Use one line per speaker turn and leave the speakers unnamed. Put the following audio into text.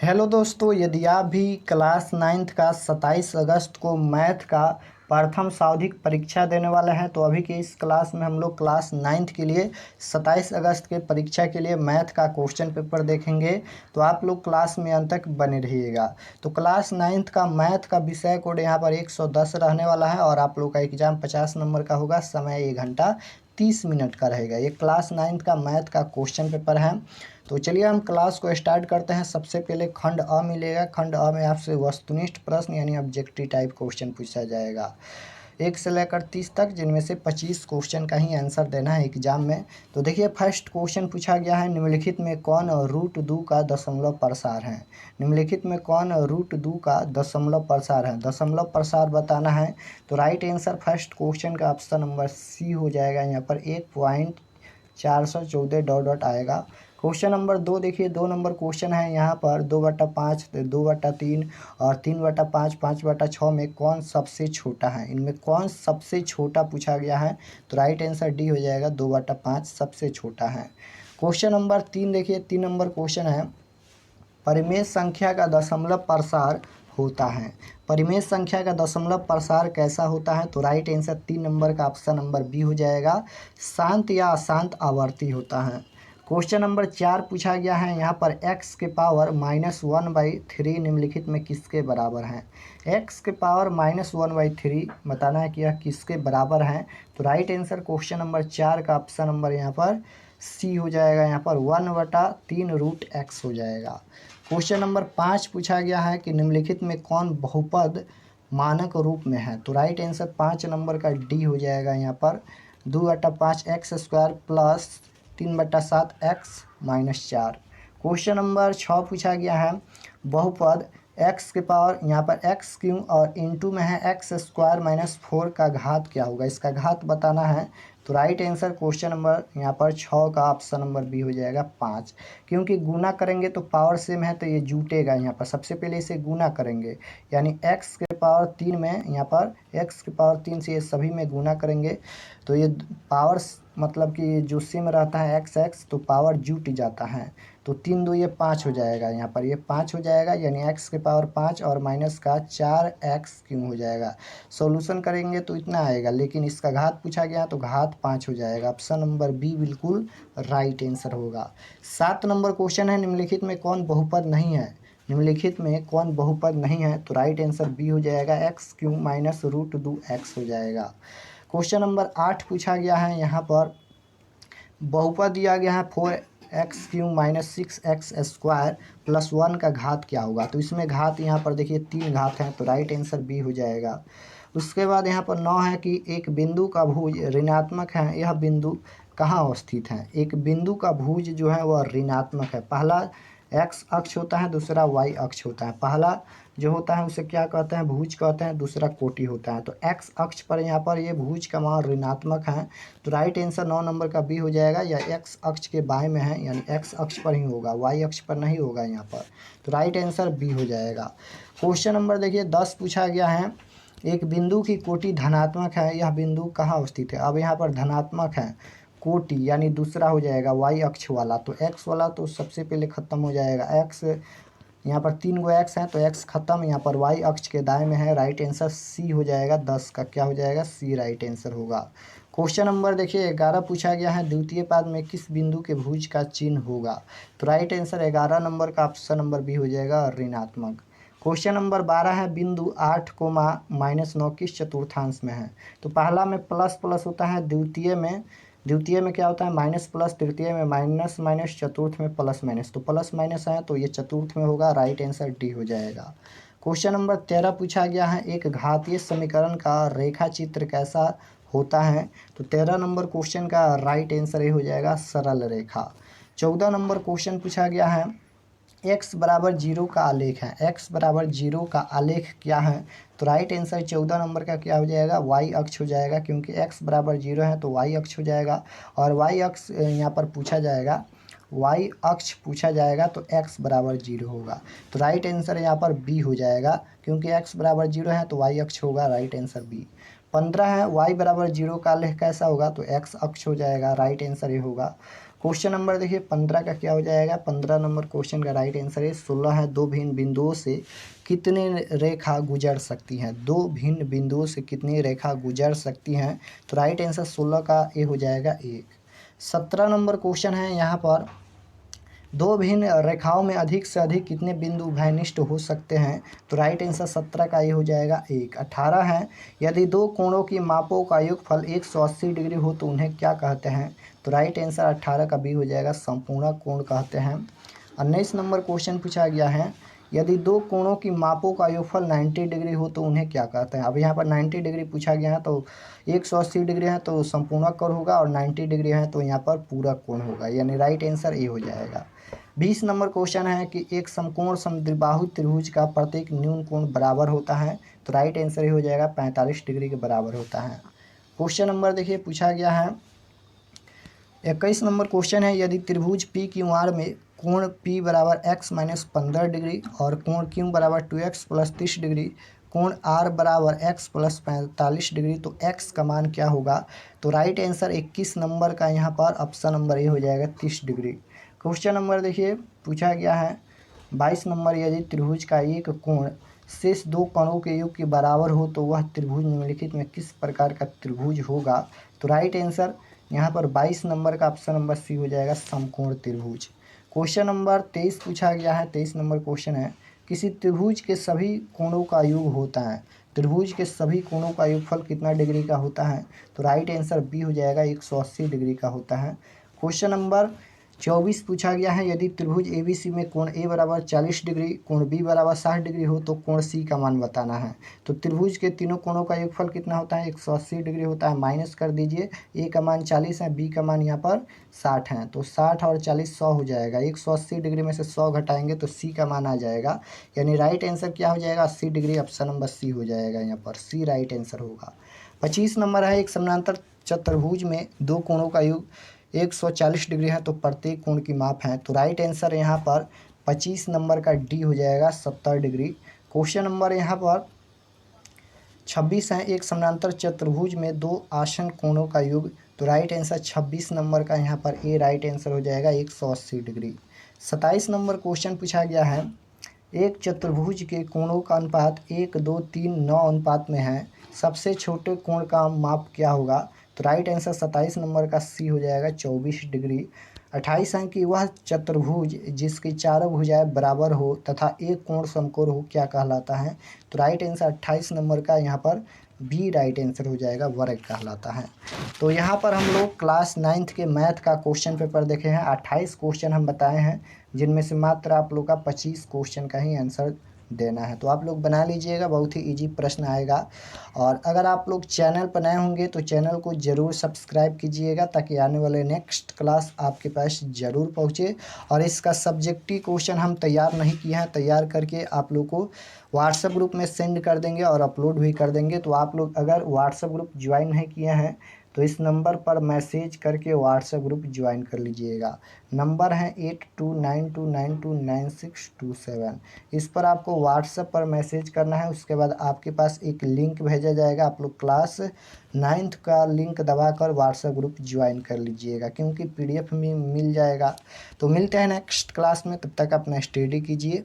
Hello दोस्तों, यदि आप भी क्लास नाइन्थ का 27 अगस्त को मैथ का प्रथम सावधिक परीक्षा देने वाले हैं तो अभी के इस क्लास में हम लोग क्लास नाइन्थ के लिए 27 अगस्त के परीक्षा के लिए मैथ का क्वेश्चन पेपर देखेंगे। तो आप लोग क्लास में अंत तक बने रहिएगा। तो क्लास नाइन्थ का मैथ का विषय कोड यहाँ पर 110 रहने वाला है और आप लोग का एग्ज़ाम 50 नंबर का होगा। समय 1 घंटा 30 मिनट का रहेगा। ये क्लास नाइन्थ का मैथ का क्वेश्चन पेपर है। तो चलिए हम क्लास को स्टार्ट करते हैं। सबसे पहले खंड अ मिलेगा। खंड अ में आपसे वस्तुनिष्ठ प्रश्न यानी ऑब्जेक्टिव टाइप क्वेश्चन पूछा जाएगा 1 से लेकर 30 तक, जिनमें से 25 क्वेश्चन का ही आंसर देना है एग्जाम में। तो देखिए फर्स्ट क्वेश्चन पूछा गया है, निम्नलिखित में कौन √2 का दशमलव प्रसार है। निम्नलिखित में कौन √2 का दशमलव प्रसार है, दशमलव प्रसार बताना है। तो राइट आंसर फर्स्ट क्वेश्चन का ऑप्शन नंबर सी हो जाएगा। यहाँ पर 1.414 डॉट डॉट आएगा। क्वेश्चन नंबर 2 देखिए, 2 नंबर क्वेश्चन है यहाँ पर 2/5, 2/3 और 3/5, 5/6 में कौन सबसे छोटा है। इनमें कौन सबसे छोटा पूछा गया है। तो राइट आंसर डी हो जाएगा, 2/5 सबसे छोटा है। क्वेश्चन नंबर 3 देखिए, 3 नंबर क्वेश्चन है, परिमेय संख्या का दशमलव प्रसार होता है। परिमेय संख्या का दशमलव प्रसार कैसा होता है। तो राइट आंसर 3 नंबर का ऑप्शन नंबर बी हो जाएगा, शांत या अशांत आवर्ती होता है। क्वेश्चन नंबर 4 पूछा गया है यहाँ पर, x के पावर -1/3 निम्नलिखित में किसके बराबर है। x के पावर -1/3 बताना है कि यह किसके बराबर है। तो राइट आंसर क्वेश्चन नंबर 4 का ऑप्शन नंबर यहाँ पर सी हो जाएगा। यहाँ पर 1/3√x हो जाएगा। क्वेश्चन नंबर 5 पूछा गया है कि निम्नलिखित में कौन बहुपद मानक रूप में है। तो राइट आंसर 5 नंबर का डी हो जाएगा। यहाँ पर 2/5x² plus 3/7x-4। Question number 6 पूछा गया है, बहुपद x के पावर यहाँ पर x क्यूब और इनटू में है x² - 4 का घात क्या होगा, इसका घात बताना है। तो राइट आंसर क्वेश्चन नंबर यहाँ पर 6 का ऑप्शन नंबर बी हो जाएगा 5। क्योंकि गुना करेंगे तो पावर सेम है तो ये जुटेगा। यहाँ पर सबसे पहले इसे गुना करेंगे, यानी x के पावर 3 में, यहाँ पर x के पावर 3 से ये सभी में गुना करेंगे तो ये पावर मतलब कि जो सेम रहता है x तो पावर जुट जाता है। तो 3 2 ये 5 हो जाएगा। यहाँ पर ये 5 हो जाएगा, यानी x के पावर 5 और माइनस का 4x क्यों हो जाएगा। सॉल्यूशन करेंगे तो इतना आएगा, लेकिन इसका घात पूछा गया तो घात 5 हो जाएगा। ऑप्शन नंबर बी बिल्कुल राइट आंसर होगा। 7 नंबर क्वेश्चन है, निम्नलिखित में कौन बहुपद नहीं है। निम्नलिखित में कौन बहुपद नहीं है। तो राइट आंसर बी हो जाएगा, x³ - √2x हो जाएगा। क्वेश्चन नंबर 8 पूछा गया है, यहाँ पर बहुपद दिया गया है 4x³ - 6x² प्लस 1 का घात क्या होगा। तो इसमें घात यहाँ पर देखिए 3 घात हैं, तो राइट आंसर बी हो जाएगा। उसके बाद यहाँ पर 9 है कि एक बिंदु का भुज ऋणात्मक है, यह बिंदु कहाँ अवस्थित है। एक बिंदु का भुज जो है वह ऋणात्मक है। पहला x अक्ष होता है, दूसरा y अक्ष होता है। पहला जो होता है उसे क्या कहते हैं, भुज कहते हैं, दूसरा कोटि होता है। तो x अक्ष पर यहाँ पर ये भुज का मान ऋणात्मक है, तो राइट आंसर 9 नंबर का बी हो जाएगा। या x अक्ष के बाएं में है, यानी x अक्ष पर ही होगा, y अक्ष पर नहीं होगा यहाँ पर। तो राइट आंसर बी हो जाएगा। क्वेश्चन नंबर देखिए 10 पूछा गया है, एक बिंदु की कोटि धनात्मक है, यह बिंदु कहाँ अवस्थित है। अब यहाँ पर धनात्मक है कोटि, यानी दूसरा हो जाएगा y अक्ष वाला। तो x वाला तो सबसे पहले ख़त्म हो जाएगा। x यहाँ पर 3 गो x है तो x खत्म, यहाँ पर y अक्ष के दाएं में है। राइट आंसर सी हो जाएगा। 10 का क्या हो जाएगा, सी राइट आंसर होगा। क्वेश्चन नंबर देखिए 11 पूछा गया है, द्वितीय पाद में किस बिंदु के भुज का चिन्ह होगा। तो राइट आंसर 11 नंबर का ऑप्शन नंबर बी हो जाएगा, ऋणात्मक। क्वेश्चन नंबर 12 है, बिंदु 8, -9 किस चतुर्थांश में है। तो पहला में प्लस प्लस होता है, द्वितीय में क्या होता है माइनस प्लस, तृतीय में माइनस माइनस, चतुर्थ में प्लस माइनस। तो प्लस माइनस है तो ये चतुर्थ में होगा। राइट आंसर डी हो जाएगा। क्वेश्चन नंबर 13 पूछा गया है, एक घातीय समीकरण का रेखा चित्र कैसा होता है। तो 13 नंबर क्वेश्चन का राइट आंसर ये हो जाएगा, सरल रेखा। 14 नंबर क्वेश्चन पूछा गया है, x बराबर 0 का आलेख है, x बराबर 0 का आलेख क्या है। तो राइट आंसर 14 नंबर का क्या हो जाएगा, y अक्ष हो जाएगा, क्योंकि x बराबर 0 है तो y अक्ष हो जाएगा। और y अक्ष यहाँ पर पूछा जाएगा, y अक्ष पूछा जाएगा तो x बराबर 0 होगा। तो राइट आंसर यहाँ पर b हो जाएगा, क्योंकि x बराबर 0 है तो y अक्ष होगा। Right answer b। 15 है, y बराबर 0 का आलेख कैसा होगा। तो x अक्ष हो जाएगा। राइट आंसर ये होगा। क्वेश्चन नंबर देखिए 15 का क्या हो जाएगा। 15 नंबर क्वेश्चन का राइट आंसर है 16 है। दो भिन्न बिंदुओं से कितनी रेखा गुजर सकती हैं। दो भिन्न बिंदुओं से कितनी रेखा गुजर सकती हैं, तो राइट आंसर 16 का ए हो जाएगा 1। 17 नंबर क्वेश्चन है यहाँ पर, दो भिन्न रेखाओं में अधिक से अधिक कितने बिंदु उभयनिष्ठ हो सकते हैं, तो राइट आंसर 17 का ये हो जाएगा 1। 18 है, यदि दो कोणों की मापों का योगफल 180 डिग्री हो तो उन्हें क्या कहते हैं, तो राइट आंसर 18 का बी हो जाएगा संपूर्ण कोण कहते हैं। 19 नंबर क्वेश्चन पूछा गया है, यदि दो कोणों की मापों का योगफल 90 डिग्री हो तो उन्हें क्या कहते हैं। अब यहाँ पर 90 डिग्री पूछा गया है, तो 180 डिग्री है तो संपूर्णक कोण होगा और 90 डिग्री है तो यहाँ पर पूरक कोण होगा, यानी राइट आंसर ए हो जाएगा। 20 नंबर क्वेश्चन है कि एक समकोण समद्विबाहु त्रिभुज का प्रत्येक न्यून कोण बराबर होता है, तो राइट आंसर ये हो जाएगा 45 डिग्री के बराबर होता है। क्वेश्चन नंबर देखिए पूछा गया है 21 नंबर क्वेश्चन है, यदि त्रिभुज पी क्यू आर में कोण P बराबर x माइनस 15 डिग्री और कोण Q बराबर 2x प्लस 30 डिग्री, कोण R बराबर x प्लस 45 डिग्री, तो x का मान क्या होगा, तो राइट आंसर 21 नंबर का यहाँ पर ऑप्शन नंबर ए हो जाएगा 30 डिग्री। क्वेश्चन नंबर देखिए पूछा गया है 22 नंबर, यदि त्रिभुज का एक कोण शेष दो कोणों के योग के बराबर हो तो वह त्रिभुज निम्नलिखित में किस प्रकार का त्रिभुज होगा, तो राइट आंसर यहाँ पर 22 नंबर का ऑप्शन नंबर सी हो जाएगा समकोण त्रिभुज। क्वेश्चन नंबर 23 पूछा गया है। 23 नंबर क्वेश्चन है, किसी त्रिभुज के सभी कोणों का योग होता है, त्रिभुज के सभी कोणों का योगफल कितना डिग्री का होता है, तो राइट आंसर बी हो जाएगा 180 डिग्री का होता है। क्वेश्चन नंबर 24 पूछा गया है, यदि त्रिभुज ABC में कोण A बराबर 40 डिग्री, कोण B बराबर 60 डिग्री हो तो कोण C का मान बताना है। तो त्रिभुज के तीनों कोणों का योगफल कितना होता है, 180 डिग्री होता है। माइनस कर दीजिए, A का मान 40 है, B का मान यहाँ पर 60 है, तो 60 और 40 100 हो जाएगा। 180 डिग्री में से 100 घटाएंगे तो C का मान आ जाएगा, यानी राइट आंसर क्या हो जाएगा 80 डिग्री, ऑप्शन नंबर सी हो जाएगा, यहाँ पर सी राइट आंसर होगा। 25 नंबर है, एक समानांतर चतुर्भुज में दो कोणों का योग 140 डिग्री है तो प्रत्येक कोण की माप है, तो राइट आंसर यहाँ पर 25 नंबर का डी हो जाएगा 70 डिग्री। क्वेश्चन नंबर यहाँ पर 26 है, एक समानांतर चतुर्भुज में दो आसन कोणों का योग, तो राइट आंसर 26 नंबर का यहाँ पर ए राइट आंसर हो जाएगा 180 डिग्री। 27 नंबर क्वेश्चन पूछा गया है, एक चतुर्भुज के कोणों का अनुपात 1 2 3 9 अनुपात में है, सबसे छोटे कोण का माप क्या होगा, तो राइट आंसर 27 नंबर का सी हो जाएगा 24 डिग्री। 28 है कि वह चतुर्भुज जिसकी चारों भुजाएं बराबर हो तथा एक कोण समकोण हो क्या कहलाता है, तो राइट आंसर 28 नंबर का यहाँ पर बी राइट आंसर हो जाएगा वर्ग कहलाता है। तो यहाँ पर हम लोग क्लास 9th के मैथ का क्वेश्चन पेपर देखे हैं। 28 क्वेश्चन हम बताए हैं, जिनमें से मात्र आप लोग का 25 क्वेश्चन का ही आंसर देना है, तो आप लोग बना लीजिएगा, बहुत ही इजी प्रश्न आएगा। और अगर आप लोग चैनल पर नए होंगे तो चैनल को ज़रूर सब्सक्राइब कीजिएगा ताकि आने वाले नेक्स्ट क्लास आपके पास ज़रूर पहुँचे। और इसका सब्जेक्टिव क्वेश्चन हम तैयार नहीं किए हैं, तैयार करके आप लोग को व्हाट्सएप ग्रुप में सेंड कर देंगे और अपलोड भी कर देंगे। तो आप लोग अगर व्हाट्सएप ग्रुप ज्वाइन नहीं किए हैं तो इस नंबर पर मैसेज करके व्हाट्सएप ग्रुप ज्वाइन कर लीजिएगा। नंबर है 8292929627। इस पर आपको व्हाट्सएप पर मैसेज करना है, उसके बाद आपके पास एक लिंक भेजा जाएगा, आप लोग क्लास 9th का लिंक दबाकर व्हाट्सएप ग्रुप ज्वाइन कर लीजिएगा, क्योंकि PDF में मिल जाएगा। तो मिलते हैं नेक्स्ट क्लास में, तब तक अपना स्टडी कीजिए।